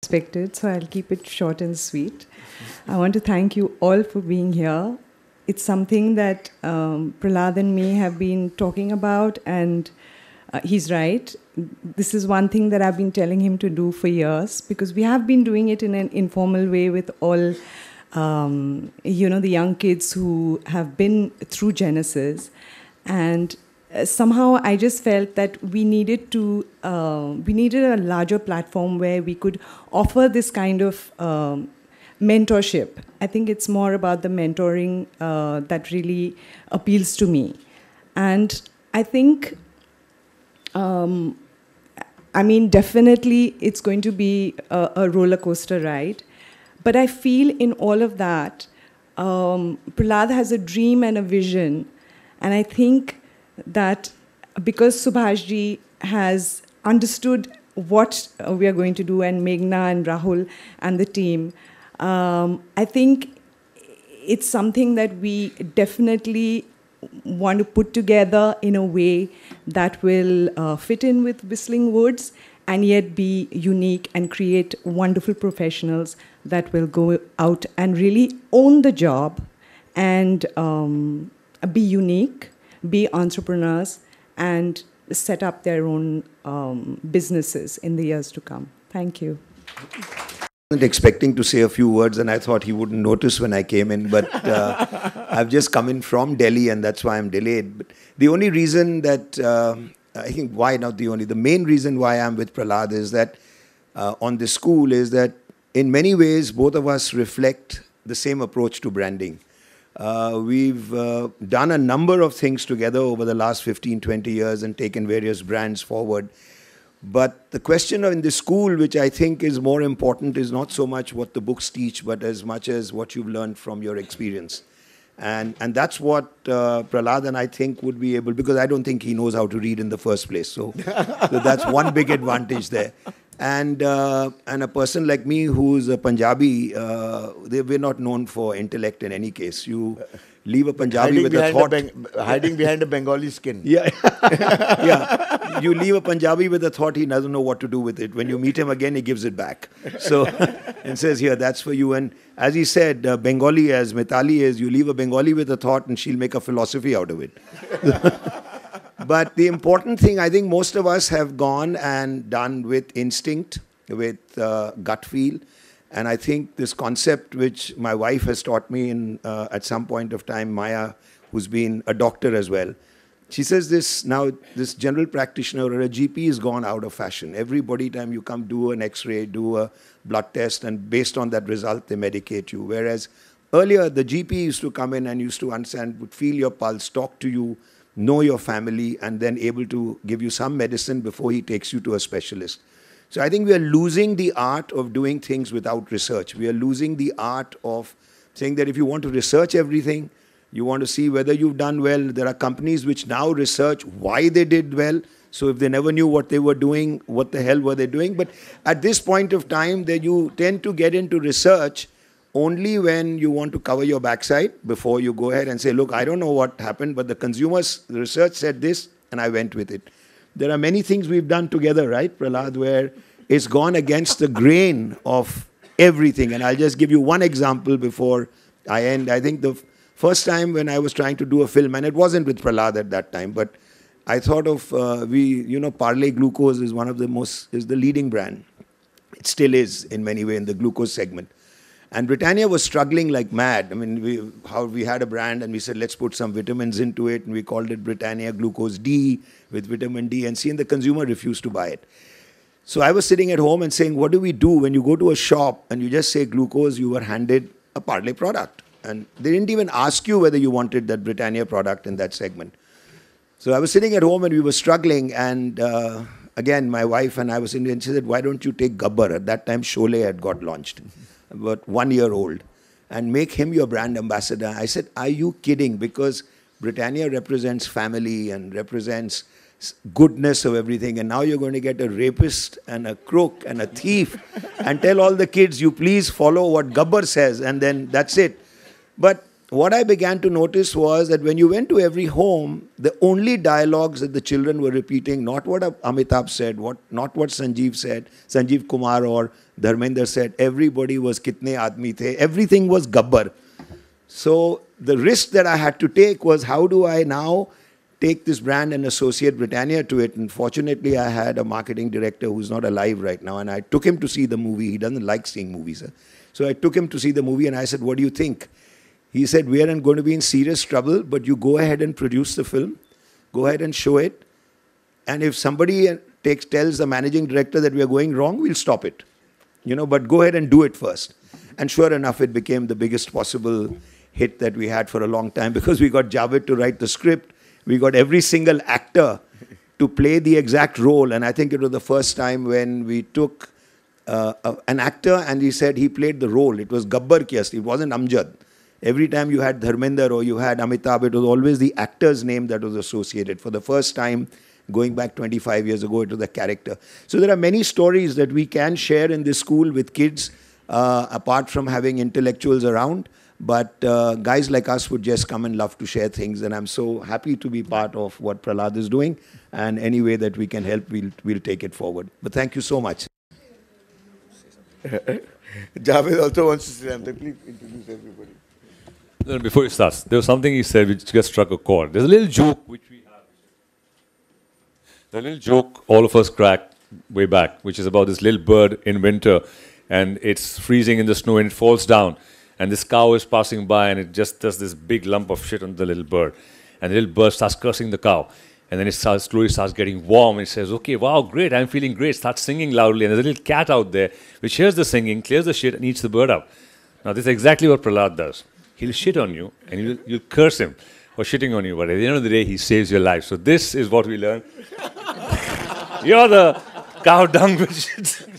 expected, so I'll keep it short and sweet. I want to thank you all for being here. It's something that Prahlad and me have been talking about, and he's right. This is one thing that I've been telling him to do for years, because we have been doing it in an informal way with all, the young kids who have been through Genesis. And somehow I just felt that we needed a larger platform where we could offer this kind of mentorship. I think it's more about the mentoring that really appeals to me. And I think, definitely it's going to be a roller coaster ride. But I feel in all of that, Prahlad has a dream and a vision. And I think that because Subhashji has understood what we are going to do, and Meghna and Rahul and the team, I think it's something that we definitely want to put together in a way that will fit in with Whistling Woods and yet be unique and create wonderful professionals that will go out and really own the job and be unique, be entrepreneurs, and set up their own businesses in the years to come. Thank you. I wasn't expecting to say a few words, and I thought he wouldn't notice when I came in, but I've just come in from Delhi, and that's why I'm delayed. But the only reason that, I think the main reason why I'm with Prahlad is that on this school is that in many ways, both of us reflect the same approach to branding. We've done a number of things together over the last 15, 20 years and taken various brands forward. But the question in this school, which I think is more important, is not so much what the books teach, but as much as what you've learned from your experience. And that's what Prahlad and I think would be able, because I don't think he knows how to read in the first place. So that's one big advantage there. And a person like me who's a Punjabi, we're not known for intellect in any case. You leave a Punjabi with a thought. Hiding behind a Bengali skin. Yeah. Yeah. You leave a Punjabi with a thought, he doesn't know what to do with it. When you meet him again, he gives it back. So, and says, here, that's for you. And as he said, Bengali, as Mithali is, you leave a Bengali with a thought and she'll make a philosophy out of it. But the important thing, I think most of us have gone and done with instinct, with gut feel. And I think this concept, which my wife has taught me at some point of time, Maya, who's been a doctor as well, she says this general practitioner or a GP is gone out of fashion. Everybody, time you come do an X-ray, do a blood test, and based on that result, they medicate you. Whereas earlier, the GP used to come in and used to understand, would feel your pulse, talk to you, know your family, and then able to give you some medicine before he takes you to a specialist. So I think we are losing the art of doing things without research. We are losing the art of saying that if you want to research everything, you want to see whether you've done well. There are companies which now research why they did well. So if they never knew what they were doing, what the hell were they doing? But at this point of time, that you tend to get into research only when you want to cover your backside before you go ahead and say, look, I don't know what happened, but the consumers' research said this, and I went with it. There are many things we've done together, right, Prahlad, where it's gone against the grain of everything. And I'll just give you one example before I end. I think the first time when I was trying to do a film, and it wasn't with Prahlad at that time, but I thought of, Parle Glucose is is the leading brand. It still is in many ways in the glucose segment. And Britannia was struggling like mad. I mean, we had a brand and we said, let's put some vitamins into it. And we called it Britannia Glucose D with vitamin D and C, and the consumer refused to buy it. So I was sitting at home and saying, what do we do when you go to a shop and you just say glucose, you were handed a Parle product. And they didn't even ask you whether you wanted that Britannia product in that segment. So I was sitting at home and we were struggling. And again, my wife and I was sitting and she said, why don't you take Gabbar? At that time, Sholay had got launched. About 1 year old, and make him your brand ambassador. I said, are you kidding? Because Britannia represents family and represents goodness of everything, and now you're going to get a rapist and a crook and a thief and tell all the kids, you please follow what Gabbar says, and then that's it. But what I began to notice was that when you went to every home, the only dialogues that the children were repeating, not what Amitabh said, not what Sanjeev Kumar or Dharmender said, everybody was kitne aadmi the, everything was Gabbar. So the risk that I had to take was, how do I now take this brand and associate Britannia to it? And fortunately, I had a marketing director who's not alive right now, and I took him to see the movie. He doesn't like seeing movies. So I took him to see the movie, and I said, what do you think? He said, we are going to be in serious trouble, but you go ahead and produce the film. Go ahead and show it. And if somebody tells the managing director that we are going wrong, we'll stop it. But go ahead and do it first. And sure enough, it became the biggest possible hit that we had for a long time, because we got Javed to write the script. We got every single actor to play the exact role. And I think it was the first time when we took an actor and he said he played the role. It was Gabbar Kiyast. It wasn't Amjad. Every time you had Dharmender or you had Amitabh, it was always the actor's name that was associated. For the first time, going back 25 years ago, it was the character. So there are many stories that we can share in this school with kids, apart from having intellectuals around. But guys like us would just come and love to share things. And I'm so happy to be part of what Prahlad is doing. And any way that we can help, we'll take it forward. But thank you so much. Javed also wants to say something. Please introduce everybody. No, before he starts, there was something he said which just struck a chord. There's a little joke which we have. The little joke all of us cracked way back, which is about this little bird in winter, and it's freezing in the snow and it falls down. And this cow is passing by and it just does this big lump of shit on the little bird. And the little bird starts cursing the cow. And then it slowly starts getting warm. And it says, okay, wow, great, I'm feeling great. Starts singing loudly. And there's a little cat out there which hears the singing, clears the shit and eats the bird up. Now this is exactly what Prahlad does. He'll shit on you and you'll curse him for shitting on you. But at the end of the day, he saves your life. So this is what we learn. You're the cow dung which shits.